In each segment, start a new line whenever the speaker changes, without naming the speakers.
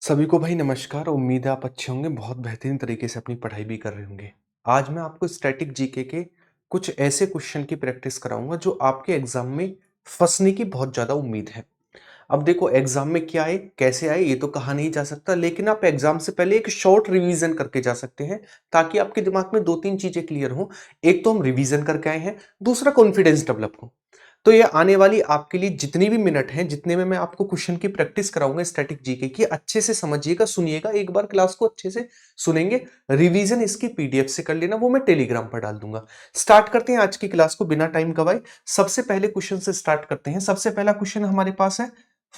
सभी को भाई नमस्कार। उम्मीद है आप अच्छे होंगे, बहुत बेहतरीन तरीके से अपनी पढ़ाई भी कर रहे होंगे। आज मैं आपको स्टैटिक जीके के कुछ ऐसे क्वेश्चन की प्रैक्टिस कराऊंगा जो आपके एग्जाम में फंसने की बहुत ज़्यादा उम्मीद है। अब देखो एग्जाम में क्या आए कैसे आए ये तो कहा नहीं जा सकता, लेकिन आप एग्जाम से पहले एक शॉर्ट रिवीजन करके जा सकते हैं ताकि आपके दिमाग में दो तीन चीजें क्लियर हो। एक तो हम रिवीजन करके आए हैं, दूसरा कॉन्फिडेंस डेवलप हो। तो ये आने वाली आपके लिए जितनी भी मिनट हैं जितने में मैं आपको क्वेश्चन की प्रैक्टिस कराऊंगा स्टैटिक जीके की, अच्छे से समझिएगा, सुनिएगा, एक बार क्लास को अच्छे से सुनेंगे। रिवीजन इसकी पीडीएफ से कर लेना, वो मैं टेलीग्राम पर डाल दूंगा। स्टार्ट करते हैं आज की क्लास को बिना टाइम गवाए। सबसे पहले क्वेश्चन से स्टार्ट करते हैं। सबसे पहला क्वेश्चन हमारे पास है,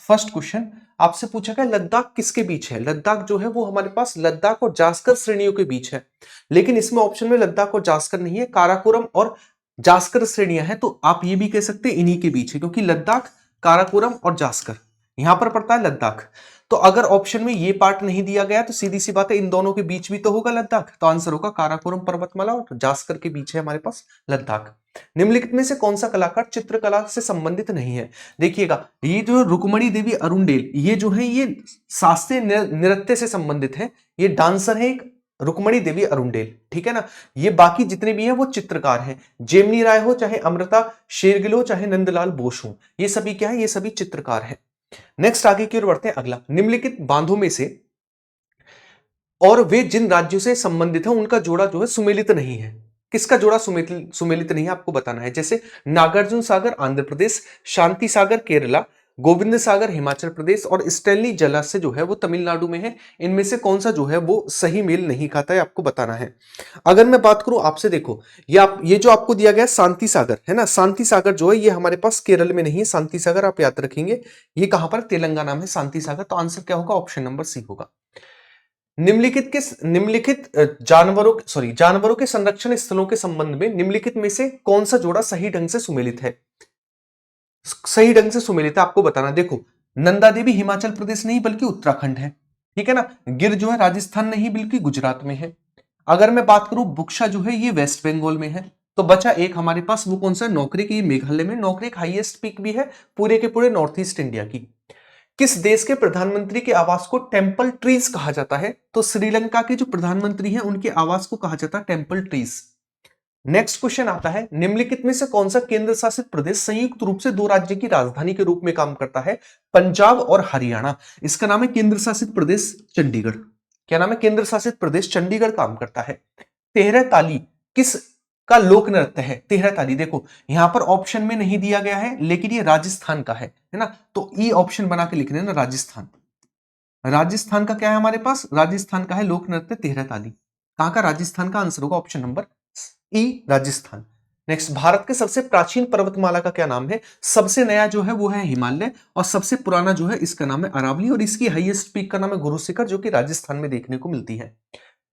फर्स्ट क्वेश्चन आपसे पूछा गया लद्दाख किसके बीच है। लद्दाख जो है वो हमारे पास लद्दाख और जास्कर श्रेणियों के बीच है, लेकिन इसमें ऑप्शन में लद्दाख और जास्कर नहीं है, काराकोरम और जास्कर श्रेणियां हैं। तो आप ये भी कह सकते हैं इन्हीं के बीच है, क्योंकि लद्दाख, काराकोरम और जास्कर यहां पर पड़ता है लद्दाख। तो अगर ऑप्शन में ये पार्ट नहीं दिया गया तो सीधी सी बात है इन दोनों के बीच भी तो होगा लद्दाख, तो आंसर होगा काराकोरम पर्वतमाला और जास्कर के बीच है हमारे पास लद्दाख। निम्नलिखित में से कौन सा कलाकार चित्रकला से संबंधित नहीं है। देखिएगा ये जो रुक्मणी देवी अरुणडेल ये जो है ये शास्त्रीय नृत्य से संबंधित है, ये डांसर है एक रुक्मणी देवी अरुणडेल, ठीक है ना। ये बाकी जितने भी हैं वो चित्रकार हैं, जेमिनी राय हो चाहे अमृता शेरगिल हो चाहे नंदलाल बोस हो, ये सभी क्या है, ये सभी चित्रकार हैं। नेक्स्ट आगे की ओर बढ़ते हैं। अगला, निम्नलिखित बांधों में से और वे जिन राज्यों से संबंधित है उनका जोड़ा जो है सुमेलित नहीं है। किसका जोड़ा सुमेलित सुमेलित नहीं है आपको बताना है। जैसे नागार्जुन सागर आंध्र प्रदेश, शांति सागर केरला, गोविंद सागर हिमाचल प्रदेश और स्टैनली जलाशय जो है वो तमिलनाडु में है। इनमें से कौन सा जो है वो सही मेल नहीं खाता है आपको बताना है। अगर मैं बात करूं आपसे, देखो ये जो आपको दिया गया शांति सागर है ना, शांति सागर जो है ये हमारे पास केरल में नहीं है। शांति सागर आप याद रखेंगे ये कहां पर, तेलंगाना में शांति सागर। तो आंसर क्या होगा, ऑप्शन नंबर सी होगा। जानवरों के संरक्षण स्थलों के संबंध में निम्नलिखित में से कौन सा जोड़ा सही ढंग से सुमेलित है। सही ढंग से सुमेलित है आपको बताना। देखो नंदा देवी हिमाचल प्रदेश नहीं बल्कि उत्तराखंड है, ठीक है ना। गिर जो है राजस्थान नहीं बल्कि गुजरात में है। अगर मैं बात करूं बुक्शा जो है ये वेस्ट बंगाल में है। तो बचा एक हमारे पास, वो कौन सा, नौकरी की, मेघालय में। नौकरी एक हाईएस्ट पीक भी है पूरे के पूरे नॉर्थ ईस्ट इंडिया की। किस देश के प्रधानमंत्री के आवास को टेंपल ट्रीज कहा जाता है। तो श्रीलंका के जो प्रधानमंत्री हैं उनके आवास को कहा जाता है टेंपल ट्रीज। नेक्स्ट क्वेश्चन आता है, निम्नलिखित में से कौन सा केंद्र शासित प्रदेश संयुक्त रूप से दो राज्य की राजधानी के रूप में काम करता है। पंजाब और हरियाणा। इसका नाम है केंद्र शासित प्रदेश चंडीगढ़। क्या नाम है, केंद्र शासित प्रदेश चंडीगढ़ काम करता है। तेहरा ताली किस का लोक नृत्य है। तेहरा ताली देखो यहां पर ऑप्शन में नहीं दिया गया है, लेकिन ये राजस्थान का है ना। तो ई ऑप्शन बना के लिख रहे हैं ना, राजस्थान। राजस्थान का क्या है हमारे पास, राजस्थान का है लोक नृत्य तेहरा ताली। कहां का, राजस्थान का। आंसर होगा ऑप्शन नंबर ई, राजस्थान। नेक्स्ट, भारत के सबसे प्राचीन पर्वतमाला का क्या नाम है। सबसे नया जो है वो है हिमालय, और सबसे पुराना जो है इसका नाम है अरावली, और इसकी हाईएस्ट पीक का नाम है गुरु शिखर, जो कि राजस्थान में देखने को मिलती है।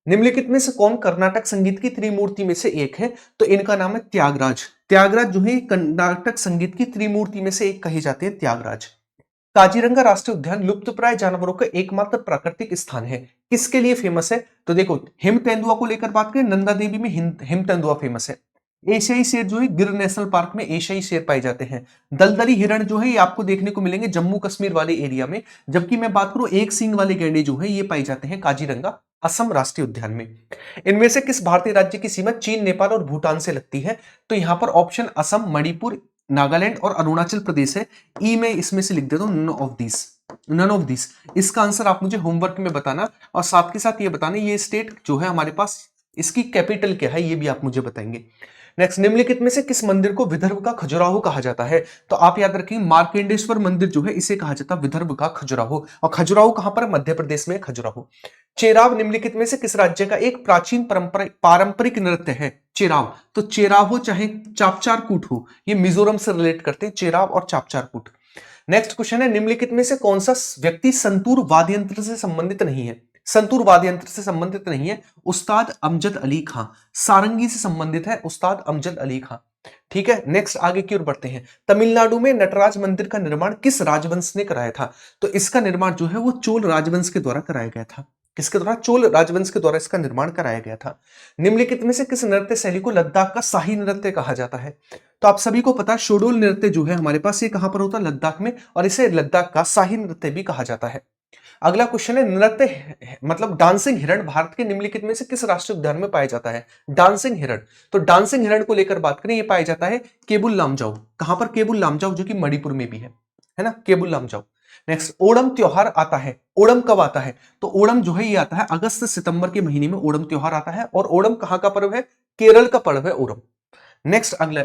निम्नलिखित में से कौन कर्नाटक संगीत की त्रिमूर्ति में से एक है। तो इनका नाम है त्यागराज। त्यागराज जो है कर्नाटक संगीत की त्रिमूर्ति में से एक कहे जाते हैं, त्यागराज। काजीरंगा राष्ट्रीय उद्यान लुप्तप्राय जानवरों का एकमात्र प्राकृतिक स्थान है, किसके लिए फेमस है। तो देखो हिम तेंदुआ को लेकर बात करें, नंदा देवी में हिम तेंदुआ फेमस है। एशियाई शेर जो है गिर नेशनल पार्क में एशियाई शेर पाए जाते हैं। दलदली हिरण जो है ये आपको देखने को मिलेंगे जम्मू कश्मीर वाले एरिया में। जबकि मैं बात करूं एक सींग वाले गैंडे जो है ये पाए जाते हैं काजीरंगा असम राष्ट्रीय उद्यान में। इनमें से किस भारतीय राज्य की सीमा चीन, नेपाल और भूटान से लगती है। तो यहां पर ऑप्शन असम, मणिपुर, नागालैंड और अरुणाचल प्रदेश है। ई में इसमें से लिख देता हूं none of this, none of this. इसका आंसर आप मुझे होमवर्क में बताना, और साथ के साथ ये बताना ये स्टेट जो है हमारे पास इसकी कैपिटल क्या है ये भी आप मुझे बताएंगे। नेक्स्ट, निम्नलिखित में से किस मंदिर को विदर्भ का खजुराहो कहा जाता है। तो आप याद रखेंगे मार्केंडेश्वर मंदिर जो है इसे कहा जाता है विदर्भ का खजुराहो, और खजुराहो कहां पर, मध्य प्रदेश में खजुराहो। चेराव निम्नलिखित में से किस राज्य का एक प्राचीन पारंपरिक नृत्य है। चेराव, तो चेराव हो चाहे चापचार कूट हो, ये मिजोरम से रिलेट करते हैं चेराव और चापचार कूट। नेक्स्ट क्वेश्चन है, निम्नलिखित में से कौन सा व्यक्ति संतूर वाद्य यंत्र से संबंधित नहीं है। संतूर वाद्य यंत्र से संबंधित नहीं है, उस्ताद अमजद अली खां। सारंगी से संबंधित है उस्ताद अमजद अली खां, ठीक है। नेक्स्ट आगे की ओर बढ़ते हैं। तमिलनाडु में नटराज मंदिर का निर्माण किस राजवंश ने कराया था। तो इसका निर्माण जो है वो चोल राजवंश के द्वारा कराया गया था। किसके द्वारा, चोल राजवंश के द्वारा इसका निर्माण कराया गया था। निम्नलिखित में से किस नृत्य शैली को लद्दाख का शाही नृत्य कहा जाता है। तो आप सभी को पता है शोडोल नृत्य जो है हमारे पास ये कहां पर होता है, लद्दाख में, और इसे लद्दाख का शाही नृत्य भी कहा जाता है। अगला क्वेश्चन है नृत्य मतलब डांसिंग हिरण भारत के निम्नलिखित में से किस राष्ट्रीय उद्यान में पाया जाता है? डांसिंग हिरण, तो डांसिंग हिरण को लेकर बात करें, ये पाया जाता है केबुल लामजाओ। कहां पर? केबुल लामजाओ, जो कि मणिपुर में भी है ना, केबुल लामजाओ। नेक्स्ट, ओणम त्योहार आता है, ओणम कब आता है? तो ओणम जो है ये आता है अगस्त सितंबर के महीने में ओणम त्योहार आता है, और ओणम कहां का पर्व है? केरल का पर्व है ओणम। नेक्स्ट अगला,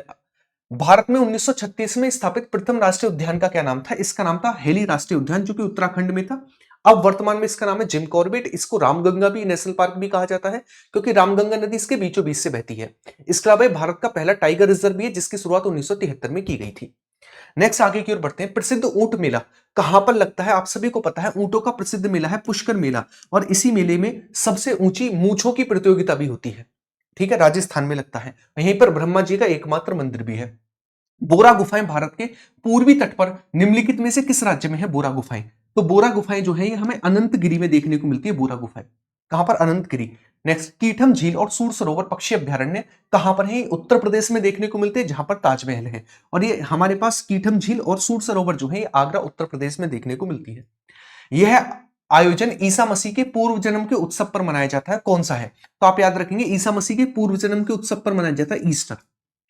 भारत में 1936 में स्थापित प्रथम राष्ट्रीय उद्यान का क्या नाम था? इसका नाम था हेली राष्ट्रीय उद्यान, जो कि उत्तराखंड में था। अब वर्तमान में इसका नाम है जिम कॉर्बेट। इसको रामगंगा भी नेशनल पार्क भी कहा जाता है, क्योंकि रामगंगा नदी इसके बीचों बीच से बहती है। इसके अलावा भारत का पहला टाइगर रिजर्व भी है, जिसकी शुरुआत 1973 में की गई थी। नेक्स्ट आगे की ओर बढ़ते हैं। प्रसिद्ध ऊंट मेला कहां पर लगता है? आप सभी को पता है ऊंटों का प्रसिद्ध मेला है पुष्कर मेला, और इसी मेले में सबसे ऊंची मूंछों की प्रतियोगिता भी होती है। ठीक है, राजस्थान में लगता है। यहीं पर ब्रह्मा जी का एकमात्र मंदिर भी है। बोरा गुफाएं भारत के पूर्वी तट पर निम्नलिखित में से किस राज्य में है बोरा गुफाएं? तो बोरा गुफाएं जो है ये हमें अनंतगिरी में देखने को मिलती है। बोरा गुफाएं कहां पर? अनंतगिरी। नेक्स्ट, कीठम झील और सूर सरोवर पक्षी अभ्यारण्य कहां पर है? उत्तर प्रदेश में देखने को मिलते हैं, जहां पर ताजमहल है। और ये हमारे पास कीठम झील और सूर सरोवर जो है ये आगरा उत्तर प्रदेश में देखने को मिलती है। यह आयोजन ईसा मसीह के पूर्व जन्म के उत्सव पर मनाया जाता है। कौन सा है? तो आप याद रखेंगे ईसा मसीह के पूर्व जन्म के उत्सव पर मनाया जाता है ईस्टर,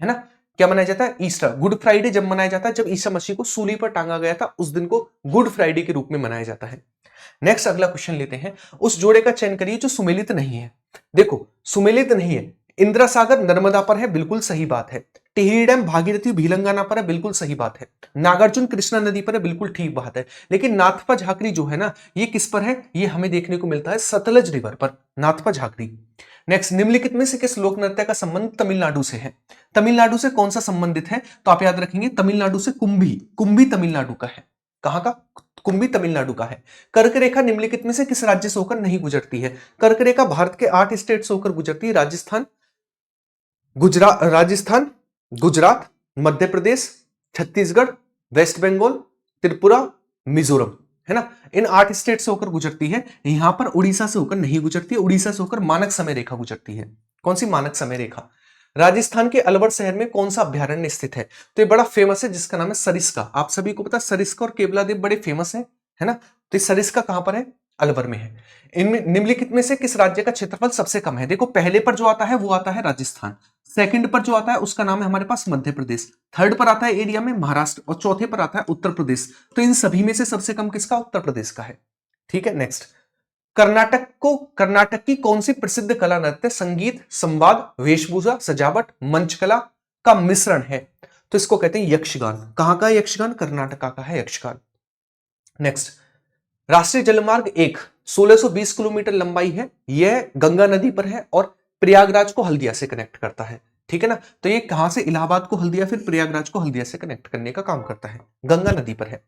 है ना। क्या मनाया जाता है? ईस्टर। गुड फ्राइडे जब मनाया जाता है, जब ईसा मसीह को सूली पर टांगा गया था, उस दिन को गुड फ्राइडे के रूप में मनाया जाता है। नेक्स्ट अगला क्वेश्चन लेते हैं। उस जोड़े का चयन करिए जो सुमेलित नहीं है। देखो, सुमेलित नहीं है, इंदिरा सागर नर्मदा पर है, बिल्कुल सही बात है। टिहरी डैम भागीरथी भीलंगाना पर है, बिल्कुल सही बात है। नागार्जुन कृष्णा नदी पर है, बिल्कुल ठीक बात है। लेकिन नाथपा झाकरी जो है ना, ये किस पर है? ये हमें देखने को मिलता है सतलज रिवर पर, नाथपा झाकरी। नेक्स्ट, निम्नलिखित में से किस लोक नृत्य का संबंध तमिलनाडु से है? तमिलनाडु से कौन सा संबंधित है? तो आप याद रखेंगे तमिलनाडु से कुंभी, कुंभी तमिलनाडु का है। कहां का? कुंभी तमिलनाडु का है। कर्क रेखा निम्नलिखित में से किस राज्य से होकर नहीं गुजरती है? कर्क रेखा भारत के 8 स्टेट से होकर गुजरती है। राजस्थान, गुजरात, मध्य प्रदेश, छत्तीसगढ़, वेस्ट बंगाल, त्रिपुरा, मिजोरम, है ना। इन 8 स्टेट से होकर गुजरती है। यहां पर उड़ीसा से होकर नहीं गुजरती है, उड़ीसा से होकर मानक समय रेखा गुजरती है। कौन सी? मानक समय रेखा। राजस्थान के अलवर शहर में कौन सा अभ्यारण्य स्थित है? तो ये बड़ा फेमस है, जिसका नाम है सरिस्का। आप सभी को पता है सरिस्का और केवलादेव बड़े फेमस है ना। तो ये सरिस्का कहां पर है? अलवर में है। इनमें निम्नलिखित में से किस राज्य का क्षेत्रफल सबसे कम है? देखो, पहले पर जो आता है वो आता है राजस्थान, सेकंड पर जो आता है उसका नाम है हमारे पास मध्य प्रदेश, थर्ड पर आता है एरिया में महाराष्ट्र, और चौथे पर आता है उत्तर प्रदेश। तो इन सभी में से सबसे कम किसका? उत्तर प्रदेश का है। ठीक है, नेक्स्ट, कर्नाटक की कौन सी प्रसिद्ध कला नृत्य संगीत, संवाद, वेशभूषा, सजावट, मंच कला का मिश्रण है? तो इसको कहते हैं यक्षगान। कहां का? यक्षगान कर्नाटका का है यक्षगान। नेक्स्ट, राष्ट्रीय जलमार्ग 1 1620 किलोमीटर लंबाई है, यह गंगा नदी पर है और प्रयागराज को हल्दिया से कनेक्ट करता है। ठीक है ना। तो ये कहां से? इलाहाबाद को हल्दिया, फिर प्रयागराज को हल्दिया से कनेक्ट करने का काम करता है, गंगा नदी पर है।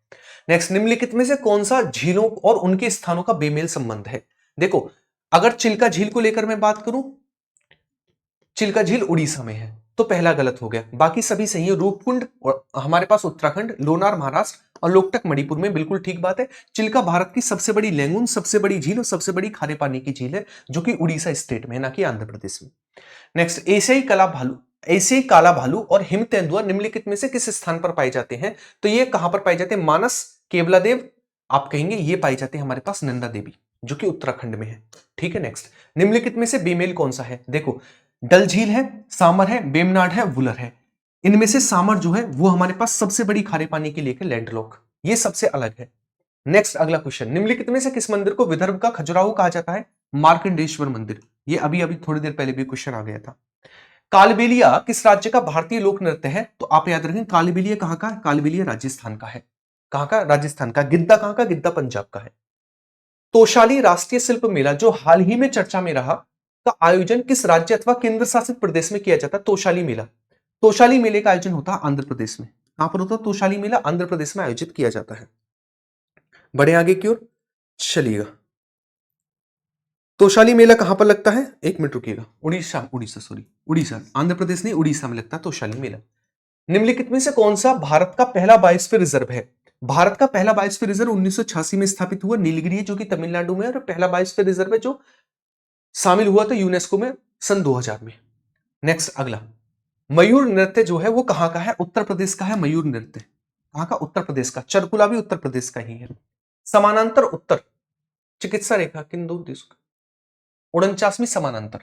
नेक्स्ट, निम्नलिखित में से कौन सा झीलों और उनके स्थानों का बेमेल संबंध है? देखो, अगर चिल्का झील को लेकर मैं बात करूं, चिल्का झील उड़ीसा में है, तो पहला गलत हो गया, बाकी सभी सही है। रूपकुंड हमारे पास उत्तराखंड, लोनार महाराष्ट्र, और लोकटक मणिपुर में, बिल्कुल ठीक बात है। चिल्का भारत की सबसे बड़ी लैंगून, सबसे बड़ी झील और सबसे बड़ी खारे पानी की झील है, जो कि उड़ीसा स्टेट में है, ना कि आंध्र प्रदेश में। नेक्स्ट, एशियाई काला भालू और हिम तेंदुआ निम्नलिखित में से किस स्थान पर पाए जाते हैं? तो ये कहां पर पाए जाते हैं? मानस, केवलादेव, आप कहेंगे ये पाए जाते हैं हमारे पास नंदा देवी, जो कि उत्तराखंड में है। ठीक है, नेक्स्ट, निम्नलिखित में से बेमेल कौन सा है? देखो, डल झील है, सामर है, बेमनाड है, वुलर है। इनमें से सामर जो है वो हमारे पास सबसे बड़ी खारे पानी की लेक है, लैंडलॉक, ये सबसे अलग है। नेक्स्ट अगला क्वेश्चन, निम्नलिखित में से किस मंदिर को विदर्भ का खजुराहो कहा जाता है? मार्कंडेश्वर मंदिर। ये अभी अभी थोड़ी देर पहले भी क्वेश्चन आ गया था। कालबेलिया किस राज्य का भारतीय लोक नृत्य है? तो आप याद रखें कालबेलिया कहां का? कालबेलिया राजस्थान का है। कहां का? राजस्थान का। गिद्दा कहां का? गिद्दा पंजाब का है। तोशाली राष्ट्रीय शिल्प मेला जो हाल ही में चर्चा में रहा, का आयोजन किस राज्य अथवा केंद्र शासित प्रदेश में किया जाता है? तोशाली मेला। तोशाली मेले का आयोजन होता है आंध्र प्रदेश में। कहां पर होता है? तोशाली मेला आंध्र प्रदेश में आयोजित किया जाता है। बड़े आगे की ओर चलिएगा। तोशाली मेला कहां पर लगता है? एक मिनट रुकिएगा। उड़ीसा, आंध्र प्रदेश नहीं, उड़ीसा में लगता है तोशाली मेला। निम्नलिखित में से कौन सा भारत का पहला बायोस्फीयर रिजर्व है? भारत का पहला बायोस्फीयर रिजर्व 1986 में स्थापित हुआ, नीलगिरी है, जो कि तमिलनाडु में है, और पहला बायोस्फीयर रिजर्व है जो शामिल हुआ था यूनेस्को में सन 2000 में। नेक्स्ट अगला, मयूर नृत्य जो है वो कहां का है? उत्तर प्रदेश का है मयूर नृत्य। कहां का? उत्तर प्रदेश का। चरकुला भी उत्तर प्रदेश का ही है। समानांतर उत्तर चिकित्सा रेखा किन दो देशों की? 49वीं समानांतर,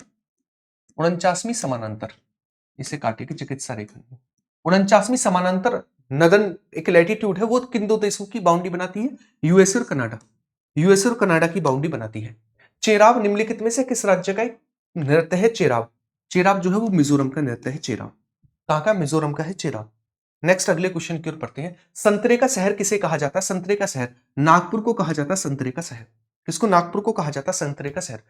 49वीं समानांतर, इसे काटे कि चिकित्सा रेखा नहीं। 49वीं समानांतर नदन एक लैटिट्यूड है, वो किन दो देशों की बाउंड्री बनाती है? यूएसए और कनाडा, यूएसए और कनाडा की बाउंड्री बनाती है। चेराव निम्नलिखित में से किस राज्य का एक नृत्य है? चेराव, चेराव जो है वो मिजोरम का नृत्य है। चेराव कहां का? मिजोरम का है चेराव। नेक्स्ट अगले क्वेश्चन की ओर पढ़ते हैं। संतरे का शहर किसे कहा जाता है? संतरे का शहर नागपुर को कहा जाता है। संतरे का शहर किसको? नागपुर को कहा जाता है संतरे का शहर।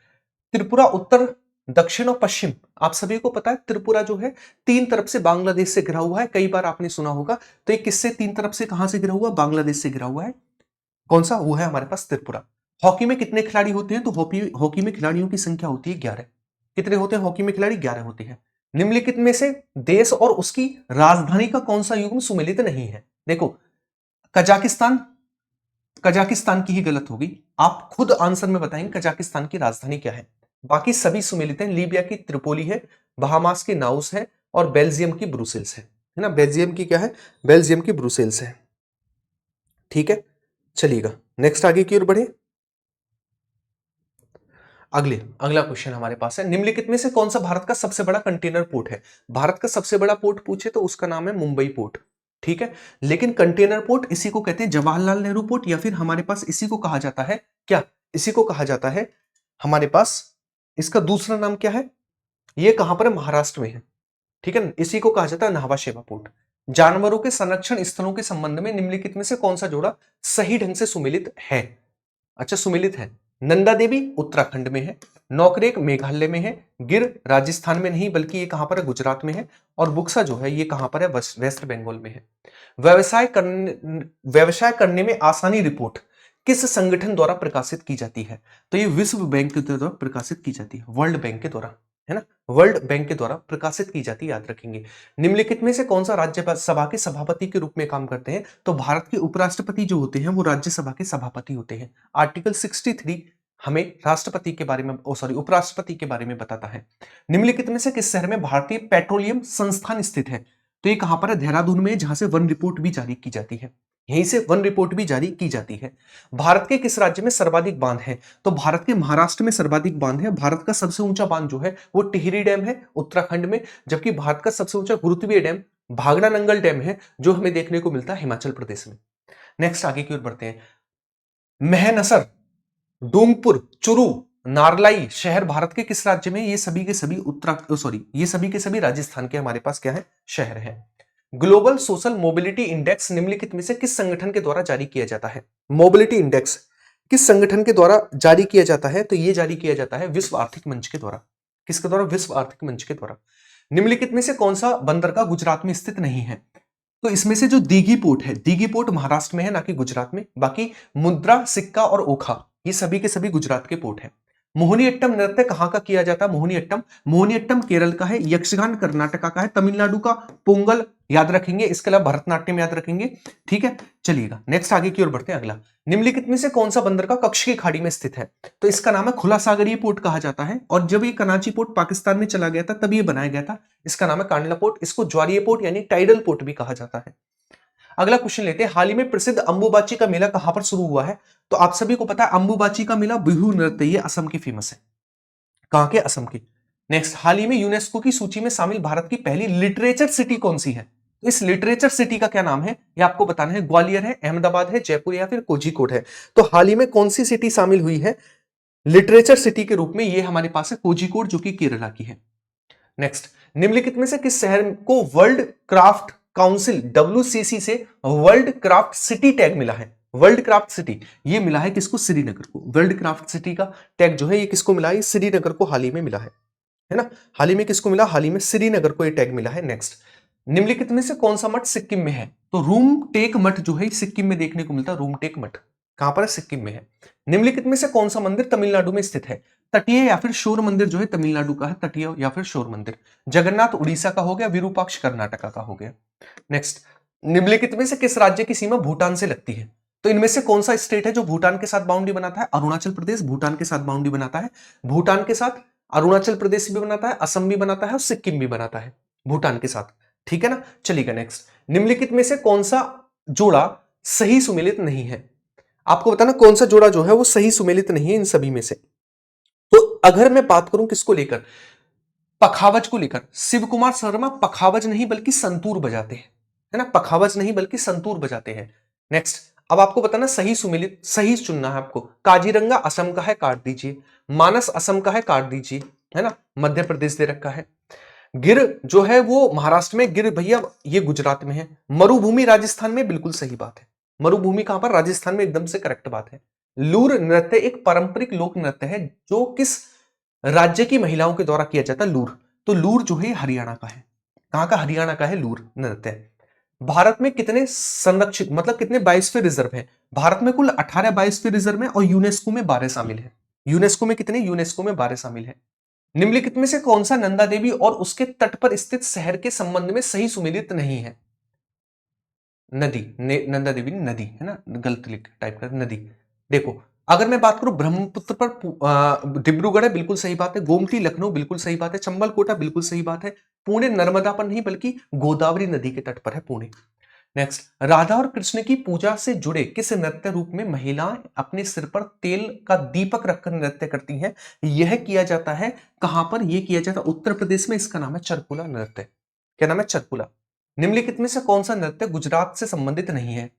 त्रिपुरा उत्तर, दक्षिण और पश्चिम, आप सभी को पता है त्रिपुरा जो है तीन तरफ से बांग्लादेश से घिरा हुआ है, कई बार आपने सुना होगा। तो ये किससे तीन तरफ से, कहां से घिरा हुआ? बांग्लादेश से घिरा हुआ है। कौन सा? वो है हमारे पास त्रिपुरा। हॉकी में कितने खिलाड़ी होते हैं? तो हॉकी में खिलाड़ियों की संख्या होती है 11। कितने होते हैं हॉकी में खिलाड़ी? 11 होते हैं। निम्नलिखित में से देश और उसकी राजधानी का कौन सा युग्म सुमेलित नहीं है? देखो, कजाकिस्तान, कजाकिस्तान की ही गलत होगी, आप खुद आंसर में बताएंगे कजाकिस्तान की राजधानी क्या है। बाकी सभी सुमेलित हैं। लीबिया की त्रिपोली है, बहामास की नाउस है और बेल्जियम की ब्रुसेल्स है ना? बेल्जियम की क्या है? बेल्जियम की ब्रुसेल्स है। ठीक है, चलिएगा नेक्स्ट आगे की ओर बढ़े। अगला क्वेश्चन हमारे पास है, निम्नलिखित में से कौन सा भारत का सबसे बड़ा कंटेनर पोर्ट है? भारत का सबसे बड़ा पोर्ट पूछे तो उसका नाम है मुंबई पोर्ट। ठीक है, लेकिन कंटेनर पोर्ट इसी को कहते हैं जवाहरलाल नेहरू पोर्ट, या फिर हमारे पास इसी को कहा जाता है क्या? इसी को कहा जाता है हमारे पास, इसका दूसरा नाम क्या है? ये कहां पर है? महाराष्ट्र में है। ठीक है, इसी को कहा जाता है नाहवा शेवा पोर्ट। जानवरों के संरक्षण स्थलों के संबंध में निम्नलिखित में से कौन सा जोड़ा सही ढंग से सुमेलित है? अच्छा, सुमेलित है। नंदा देवी उत्तराखंड में है, नौकरेक मेघालय में है, गिर राजस्थान में नहीं बल्कि ये कहां पर है? गुजरात में है। और बुक्सा जो है ये कहां पर है? वेस्ट बंगाल में है। व्यवसाय करने में आसानी रिपोर्ट किस संगठन द्वारा प्रकाशित की जाती है? तो ये विश्व बैंक के द्वारा प्रकाशित की जाती है, वर्ल्ड बैंक के द्वारा, है ना? वर्ल्ड बैंक के द्वारा प्रकाशित की जाती है, याद रखेंगे। निम्नलिखित में से कौन सा राज्यसभा के सभापति के रूप में काम करते हैं? तो भारत के उपराष्ट्रपति जो होते हैं वो राज्यसभा के सभापति होते हैं। आर्टिकल 63 हमें राष्ट्रपति के बारे में, उपराष्ट्रपति के बारे में बताता है। निम्नलिखित में से किस शहर में भारतीय पेट्रोलियम संस्थान स्थित है? तो ये कहां पर है? देहरादून में, जहां से वन रिपोर्ट भी जारी की जाती है। यहीं से वन रिपोर्ट भी जारी की जाती है। भारत के किस राज्य में सर्वाधिक बांध है? तो भारत के महाराष्ट्र में सर्वाधिक बांध है। भारत का सबसे ऊंचा बांध जो है वो टिहरी डैम है उत्तराखंड में, जबकि भारत का सबसे ऊंचा गुरुत्वीय डैम भागड़ा नंगल डैम है, जो हमें देखने को मिलता है हिमाचल प्रदेश में। नेक्स्ट आगे की ओर बढ़ते हैं। मेहनसर, डूंगपुर, चुरू, नारलाई शहर भारत के किस राज्य में? ये सभी के सभी ये सभी के सभी राजस्थान के हमारे पास क्या है? शहर है। ग्लोबल सोशल मोबिलिटी इंडेक्स निम्नलिखित में से किस संगठन के द्वारा जारी किया जाता है? मोबिलिटी इंडेक्स किस संगठन के द्वारा जारी किया जाता है? तो ये जारी किया जाता है विश्व आर्थिक मंच के द्वारा। किसके द्वारा? विश्व आर्थिक मंच के द्वारा। निम्नलिखित में से कौन सा बंदरगाह गुजरात में स्थित नहीं है? तो इसमें से जो दीघी पोर्ट है, दीघी पोर्ट महाराष्ट्र में है, ना कि गुजरात में। बाकी मुद्रा, सिक्का और ओखा ये सभी के सभी गुजरात के पोर्ट है। मोहिनीअट्टम नृत्य कहां का किया जाता है? मोहिनीअट्टम केरल का है, यक्षगान कर्नाटका का है, तमिलनाडु का पोंगल याद रखेंगे, इसके अलावा भरतनाट्यम याद रखेंगे। ठीक है, चलिएगा नेक्स्ट आगे की ओर बढ़ते हैं। अगला, निम्नलिखित में से कौन सा बंदरगाह कच्छ की खाड़ी में स्थित है? तो इसका नाम है खुला सागरीय पोर्ट कहा जाता है। और जब ये कराची पोर्ट पाकिस्तान में चला गया था तब ये बनाया गया था। इसका नाम है कांडला पोर्ट। इसको ज्वारीय पोर्ट यानी टाइडल पोर्ट भी कहा जाता है। अगला क्वेश्चन लेते हैं। हाल ही में प्रसिद्ध अंबुबाची का मेला कहां पर शुरू हुआ है? तो आप सभी को पता है अंबुबाची का मेला बिहू नृत्य, ये असम की फेमस है। कहां के? असम की। नेक्स्ट, हाल ही में यूनेस्को की सूची में शामिल भारत की पहली लिटरेचर सिटी कौन सी है? तो इस लिटरेचर सिटी का क्या नाम है ये आपको बताना है। ग्वालियर है, अहमदाबाद है, जयपुर या फिर कोझिकोड है। तो हाल ही में कौन सी सिटी शामिल हुई है लिटरेचर सिटी के रूप में? ये हमारे पास है कोझिकोड, जो कि केरला की है। नेक्स्ट, निम्नलिखित में से किस शहर को वर्ल्ड क्राफ्ट काउंसिल WCC से वर्ल्ड क्राफ्ट सिटी टैग मिला है? वर्ल्ड क्राफ्ट सिटी ये मिला है किसको? श्रीनगर को। वर्ल्ड क्राफ्ट सिटी का टैग जो है ये किसको मिला है? श्रीनगर को हाल ही में मिला है ना? हाल ही में किसको मिला? हाल ही में श्रीनगर को ये टैग मिला है। नेक्स्ट, निम्नलिखित में से कौन सा मठ सिक्किम में है? तो रूम टेक मठ जो है सिक्किम में देखने को मिलता है। रूम टेक मठ कहां पर है? सिक्किम में है। निम्नलिखित में से कौन सा मंदिर तमिलनाडु में स्थित है? तटीय या फिर शोर मंदिर जो है तमिलनाडु का है, तटीय या फिर शोर मंदिर। जगन्नाथ उड़ीसा का हो गया, विरूपाक्ष कर्नाटका का हो गया। नेक्स्ट, निम्नलिखित में से किस राज्य की सीमा भूटान से लगती है? तो इनमें से कौन सा स्टेट है जो भूटान के साथ बाउंड्री बनाता है? अरुणाचल प्रदेश भूटान के साथ बाउंड्री बनाता है। भूटान के साथ अरुणाचल प्रदेश भी बनाता है, असम भी बनाता है और सिक्किम भी बनाता है भूटान के साथ। ठीक है ना, चलिएगा नेक्स्ट। निम्नलिखित में से कौन सा जोड़ा सही सुमेलित नहीं है? आपको बताना कौन सा जोड़ा जो है वो सही सुमेलित नहीं है इन सभी में से। तो अगर मैं बात करूं किसको लेकर, पखावज को लेकर, शिव कुमार शर्मा पखावज नहीं बल्कि संतूर बजाते हैं, है ना, पखावज नहीं बल्कि संतूर बजाते हैं। नेक्स्ट, अब आपको बताना सही सुमेलित, सही चुनना है आपको। काजीरंगा असम का है, काट दीजिए। मानस असम का है, काट दीजिए, है ना, मध्य प्रदेश दे रखा है। गिर जो है वो महाराष्ट्र में, गिर भैया ये गुजरात में है। मरुभूमि राजस्थान में, बिल्कुल सही बात है। मरुभूमि कहां पर, राजस्थान में, एकदम से करेक्ट बात है। लूर नृत्य एक पारंपरिक लोक नृत्य है जो किस राज्य की महिलाओं के द्वारा किया जाता है, लूर। तो लूर जो है हरियाणा का है। कहां का, हरियाणा का है लूर नृत्य। भारत में कितने संरक्षित, मतलब कितने बायोस्फीयर रिजर्व है, भारत में कुल 18 बायोस्फीयर रिजर्व है और यूनेस्को में 12 शामिल है। यूनेस्को में कितने, यूनेस्को में 12 शामिल है। निम्नलिखित में से कौन सा नंदा देवी और उसके तट पर स्थित शहर के संबंध में सही सुमेलित नहीं है। नदी, नंदा देवी नदी है ना, गलत लिख टाइप कर नदी। देखो, अगर मैं बात करूं ब्रह्मपुत्र पर डिब्रूगढ़ है, बिल्कुल सही बात है। गोमती लखनऊ, बिल्कुल सही बात है। चंबल कोटा, बिल्कुल सही बात है। पुणे नर्मदा पर नहीं बल्कि गोदावरी नदी के तट पर है पुणे। नेक्स्ट, राधा और कृष्ण की पूजा से जुड़े किस नृत्य रूप में महिलाएं अपने सिर पर तेल का दीपक रखकर नृत्य करती हैं। यह किया जाता है कहां पर, यह किया जाता है उत्तर प्रदेश में। इसका नाम है चरकुला नृत्य। क्या नाम है, चरकुला। निम्नलिखित में से कौन सा नृत्य गुजरात से संबंधित नहीं है।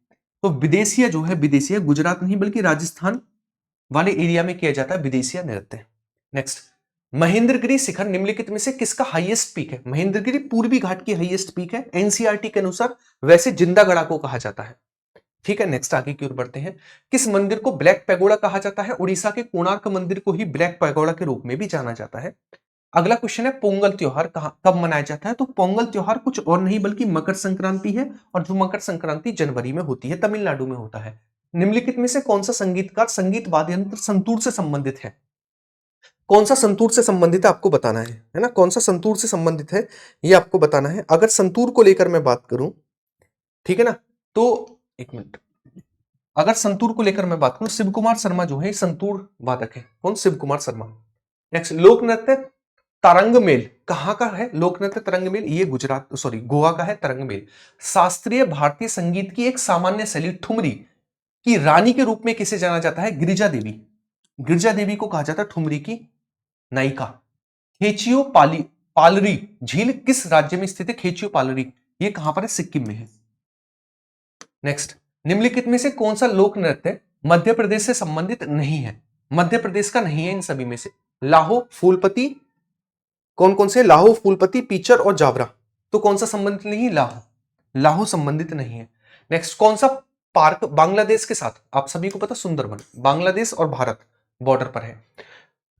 तो विदेशिया जो है, विदेशिया गुजरात नहीं बल्कि राजस्थान वाले एरिया में किया जाता है विदेशिया नृत्य। नेक्स्ट, महेंद्रगिरी शिखर निम्नलिखित में से किसका हाईएस्ट पीक है। महेंद्रगिरी पूर्वी घाट की हाईएस्ट पीक है एनसीईआरटी के अनुसार, वैसे जिंदागढ़ा को कहा जाता है। ठीक है, नेक्स्ट आगे की ओर बढ़ते हैं। किस मंदिर को ब्लैक पैगोडा कहा जाता है। उड़ीसा के कोणार्क मंदिर को ही ब्लैक पैगोडा के रूप में भी जाना जाता है। अगला क्वेश्चन है, पोंगल त्योहार कब मनाया जाता है। तो पोंगल त्योहार कुछ और नहीं बल्कि मकर संक्रांति है, और जो मकर संक्रांति जनवरी में होती है, तमिलनाडु में होता है। निम्नलिखित में से कौन सा संगीतकार संगीत वाद्य यंत्र संतूर से संबंधित है। कौन सा संतूर से संबंधित है आपको बताना है ना, कौन सा संतूर से संबंधित है ये आपको बताना है। अगर संतूर को लेकर मैं बात करूं, ठीक है ना, तो एक मिनट, अगर संतूर को लेकर मैं बात करूं, शिव कुमार शर्मा जो है संतूर वादक है। कौन, शिव कुमार शर्मा। नेक्स्ट, लोक नृत्य तरंग मेल कहां का है। लोक नृत्य तरंग मेल ये गुजरात, सॉरी गोवा का है तरंग मेल। शास्त्रीय भारतीय संगीत की एक सामान्य शैली ठुमरी की रानी के रूप में किसे जाना जाता है। गिरिजा देवी। गिरिजा देवी को कहा जाता है ठुमरी की नायिका। खेचियो पालरी झील किस राज्य में स्थित है। खेचियो पालरी ये कहां पर है, सिक्किम में है। नेक्स्ट, निम्नलिखित में से कौन सा लोक नृत्य मध्य प्रदेश से संबंधित नहीं है। मध्य प्रदेश का नहीं है इन सभी में से। लाहो, फूलपति, कौन कौन से, लाहो, फूलपति, पीचर और जावरा। तो कौन सा संबंधित नहीं है, लाहो। लाहो संबंधित नहीं है। नेक्स्ट, कौन सा पार्क बांग्लादेश के साथ, आप सभी को पता सुंदरबन बांग्लादेश और भारत बॉर्डर पर है।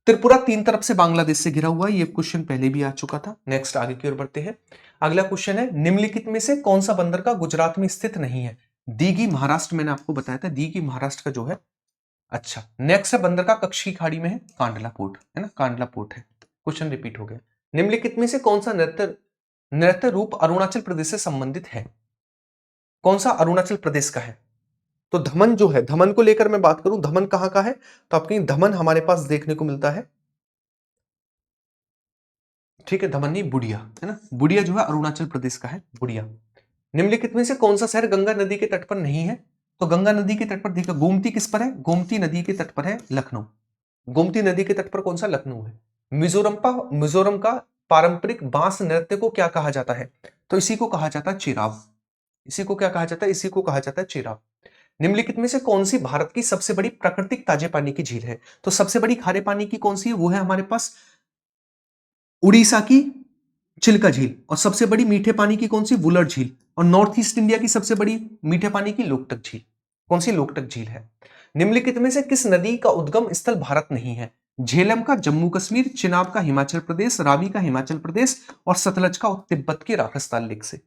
त्रिपुरा तीन तरफ से बांग्लादेश से घिरा हुआ है, ये क्वेश्चन पहले भी आ चुका था। नेक्स्ट आगे की ओर बढ़ते हैं। अगला क्वेश्चन है, निम्नलिखित में से कौन सा बंदरगाह गुजरात में स्थित नहीं है। दीघी महाराष्ट्र, मैंने आपको बताया था दीघी महाराष्ट्र का जो है। अच्छा, नेक्स्ट है बंदरगाह कच्छ की खाड़ी में है, कांडला पोर्ट है ना, कांडला पोर्ट है। क्वेश्चन रिपीट हो गया। निम्नलिखित में से कौन सा नृत्य नृत्य रूप अरुणाचल प्रदेश से संबंधित है। कौन सा अरुणाचल प्रदेश का है। तो धमन जो है, धमन को लेकर मैं बात करूं, धमन कहां का है, तो आपके धमन हमारे पास देखने को मिलता है, ठीक है, धमन नहीं, बुढ़िया है ना, बुढ़िया जो है अरुणाचल प्रदेश का है, बुढ़िया। निम्नलिखित में से कौन सा शहर गंगा नदी के तट पर नहीं है। तो गंगा नदी के तट पर देखो, गोमती किस पर है, गोमती नदी के तट पर है लखनऊ। गोमती नदी के तट पर कौन सा, लखनऊ है। मिजोरम का पारंपरिक बांस नृत्य को क्या कहा जाता है। तो इसी को कहा जाता है चिराव। इसी को क्या कहा जाता है, इसी को कहा जाता है चिराव। निम्नलिखित में से कौन सी भारत की सबसे बड़ी प्राकृतिक ताजे पानी की झील है। तो सबसे बड़ी खारे पानी की कौन सी है, वो है हमारे पास उड़ीसा की चिल्का झील। और सबसे बड़ी मीठे पानी की कौन सी, वुलर झील। और नॉर्थ ईस्ट इंडिया की सबसे बड़ी मीठे पानी की लोकटक झील। कौन सी, लोकटक झील है। निम्नलिखित में से किस नदी का उद्गम स्थल भारत नहीं है। झेलम का जम्मू कश्मीर, चिनाब का हिमाचल प्रदेश, रावी का हिमाचल प्रदेश और सतलज का तिब्बत के राजस्थान लेक से।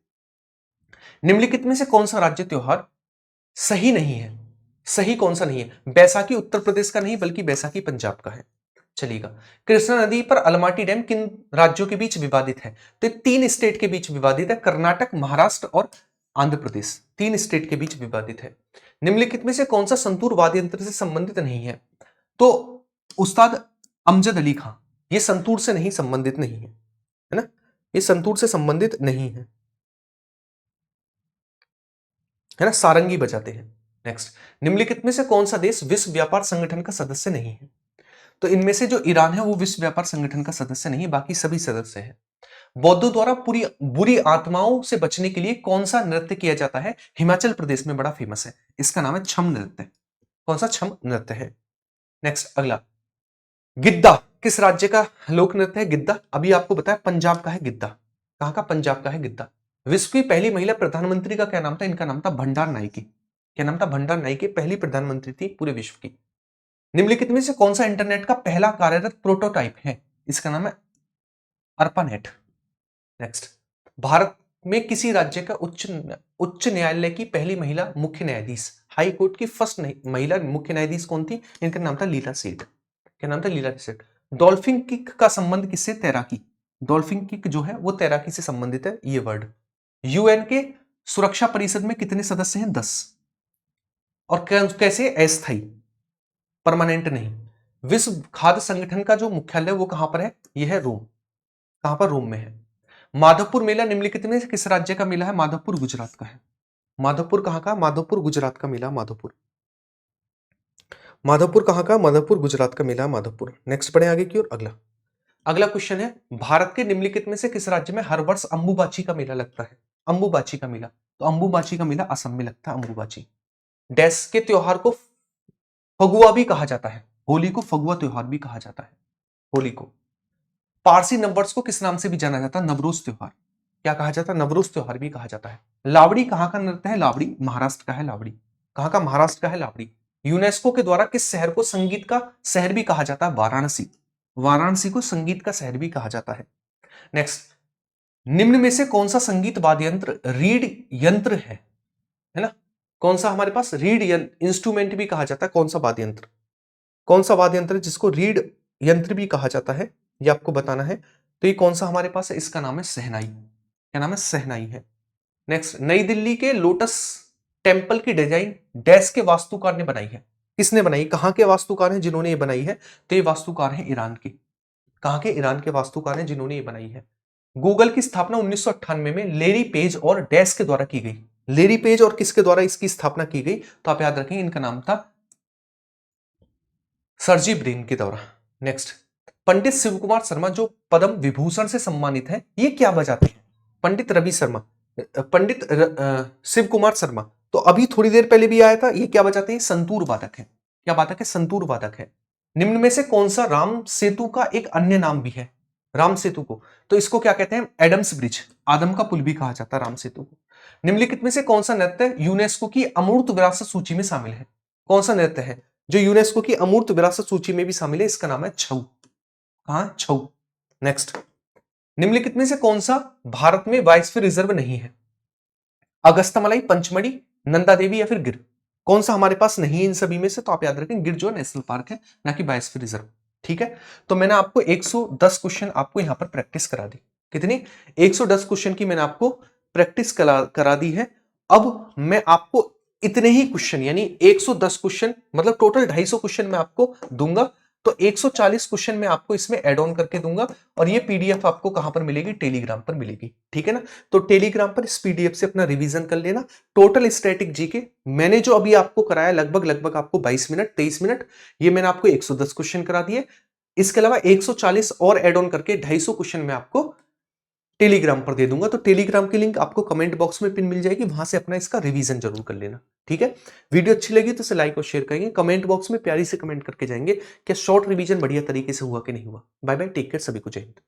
निम्नलिखित में से कौन सा राज्य त्योहार सही नहीं है। सही कौन सा नहीं है, बैसाखी उत्तर प्रदेश का नहीं बल्कि बैसाखी पंजाब का है। चलिएगा, कृष्णा नदी पर अलमाटी डैम किन राज्यों के बीच विवादित है। तो तीन स्टेट के बीच विवादित है, कर्नाटक, महाराष्ट्र और आंध्र प्रदेश, तीन स्टेट के बीच विवादित है। निम्नलिखित में से कौन सा संतूर वाद्य यंत्र से संबंधित नहीं है। तो उस्ताद अमजद अली खां, ये संतूर से नहीं संबंधित नहीं है ना, ये संतूर से संबंधित नहीं है ना, सारंगी बजाते हैं। नेक्स्ट, निम्नलिखित में से कौन सा देश विश्व व्यापार संगठन का सदस्य नहीं है? तो इनमें से जो ईरान है वो विश्व व्यापार संगठन का सदस्य नहीं, बाकी सभी सदस्य हैं। बौद्धों द्वारा पूरी बुरी आत्माओं से बचने के लिए कौन सा नृत्य किया जाता है? हिमाचल प्रदेश में बड़ा फेमस है, इसका नाम है छम नृत्य। कौन सा? छम नृत्य है। नेक्स्ट, अगला, गिद्दा किस राज्य का लोक नृत्य है? गिद्दा अभी आपको बताया पंजाब का है गिद्दा। कहां का? पंजाब का है गिद्दा। विश्व की पहली महिला प्रधानमंत्री का क्या नाम था? इनका नाम था भंडार नायकी। क्या नाम था? भंडार नायकी पहली प्रधानमंत्री थी पूरे विश्व की। निम्नलिखित में से कौन सा इंटरनेट का पहला कार्यरत प्रोटोटाइप है? इसका नाम है अर्पानेट। नेक्स्ट, भारत में किसी राज्य का उच्च न्यायालय की पहली महिला मुख्य न्यायाधीश, हाई कोर्ट की फर्स्ट महिला मुख्य न्यायाधीश कौन थी? इनका नाम था लीला सेठ। क्या नाम था? लीला सेठ। डॉल्फिन किक का संबंध किससे? तैराकी। डॉल्फिन किक जो है वो तैराकी से संबंधित है ये वर्ड। यूएन के सुरक्षा परिषद में कितने सदस्य हैं? 10। और कैसे? अस्थायी, परमानेंट नहीं। विश्व खाद्य संगठन का जो मुख्यालय वो कहां पर है? यह है रोम। कहां पर? रोम में है। माधवपुर मेला निम्नलिखित में से किस राज्य का मेला है? माधवपुर गुजरात का है। माधवपुर कहां का? माधवपुर गुजरात का मेला माधवपुर। माधवपुर कहां का? माधवपुर गुजरात का मेला माधवपुर। नेक्स्ट बढ़े आगे की ओर। अगला अगला क्वेश्चन है, भारत के निम्नलिखित में से किस राज्य में हर वर्ष अंबुबाची का मेला लगता है? अंबुबाची का मेला, तो अंबुबाची का मेला असम में लगता है। अंबुबाची। डैश के त्योहार को फगुआ भी कहा जाता है। होली को फगुआ त्योहार भी कहा जाता है। होली को। पारसी नववर्ष को किस नाम से भी जाना जाता है? नवरोज त्योहार। क्या कहा जाता है? नवरोज त्योहार भी कहा जाता है। लावड़ी कहां का नृत्य है? लावड़ी महाराष्ट्र का है। लावड़ी कहां का? महाराष्ट्र का है लावड़ी। यूनेस्को के द्वारा किस शहर को संगीत का शहर भी कहा जाता है? वाराणसी। वाराणसी को संगीत का शहर भी कहा जाता है। नेक्स्ट, निम्न में से कौन सा संगीत वाद्य यंत्र रीड यंत्र है ना? कौन सा हमारे पास रीड इंस्ट्रूमेंट भी कहा जाता है? कौन सा वाद्य यंत्र? कौन सा वाद्य यंत्र जिसको रीड यंत्र भी कहा जाता है? ये आपको बताना है। तो ये कौन सा हमारे पास है? इसका नाम है शहनाई। क्या नाम है? शहनाई है। नेक्स्ट, नई दिल्ली के लोटस टेम्पल की डिजाइन डैश के वास्तुकार ने बनाई है? किसने बनाई? कहां के वास्तुकार हैं जिन्होंने ये बनाई है? तो ये वास्तुकार हैं ईरान के। कहां के? ईरान के वास्तुकार हैं जिन्होंने ये बनाई है। गूगल की स्थापना 1998 में लेरी पेज और डैश के द्वारा की गई। लेरी पेज और किसके द्वारा इसकी स्थापना की गई? तो आप याद रखेंगे इनका नाम था सर्जी ब्रिन के द्वारा। नेक्स्ट, पंडित शिव कुमार शर्मा जो पद्म विभूषण से सम्मानित है, ये क्या बजाते हैं? पंडित रवि शर्मा, पंडित शिव कुमार शर्मा, तो अभी थोड़ी देर पहले भी आया था, ये क्या बजाते हैं? संतूर वादक है। क्या वादक है? संतूर वादक है। निम्न में से कौन सा राम सेतु का एक अन्य नाम भी है? राम सेतु को, तो इसको क्या कहते हैं? एडम्स ब्रिज, आदम का पुल भी कहा जाता है राम सेतु को। निम्नलिखित में से कौन सा नृत्य यूनेस्को की अमूर्त विरासत सूची में शामिल है? कौन सा नृत्य है जो यूनेस्को की अमूर्त विरासत सूची में भी शामिल है? इसका नाम है छऊ। कहां? छऊ। नेक्स्ट, निम्नलिखित में से कौन सा भारत में बायोस्फीयर रिजर्व नहीं है? अगस्तमलाई, पंचमढ़ी, नंदा देवी या फिर गिर? कौन सा हमारे पास नहीं है इन सभी में से? तो आप याद रखें गिर जो नेशनल पार्क है, ना कि बायोस्फीयर रिजर्व। ठीक है, तो मैंने आपको 110 क्वेश्चन आपको यहां पर प्रैक्टिस करा दी। कितनी? 110 क्वेश्चन की मैंने आपको प्रैक्टिस करा दी है। अब मैं आपको इतने ही क्वेश्चन यानी 110 क्वेश्चन मतलब टोटल 250 क्वेश्चन मैं आपको दूंगा। तो 140 क्वेश्चन मैं आपको इसमें ऐड ऑन करके दूंगा और ये पीडीएफ आपको कहां पर मिलेगी? टेलीग्राम पर मिलेगी। ठीक है ना? तो टेलीग्राम पर इस पीडीएफ से अपना रिवीजन कर लेना। टोटल स्टैटिक जीके मैंने जो अभी आपको कराया लगभग आपको 22 मिनट 23 मिनट, ये मैंने आपको 110 क्वेश्चन करा दिए। इसके अलावा 140 और ऐड ऑन करके 250 क्वेश्चन मैं आपको टेलीग्राम पर दे दूंगा। तो टेलीग्राम की लिंक आपको कमेंट बॉक्स में पिन मिल जाएगी, वहां से अपना इसका रिवीजन जरूर कर लेना। ठीक है, वीडियो अच्छी लगी तो इसे लाइक और शेयर करेंगे, कमेंट बॉक्स में प्यारी से कमेंट करके जाएंगे कि शॉर्ट रिवीजन बढ़िया तरीके से हुआ कि नहीं हुआ। बाय बाय, टेक केयर, सभी को जय हिंद।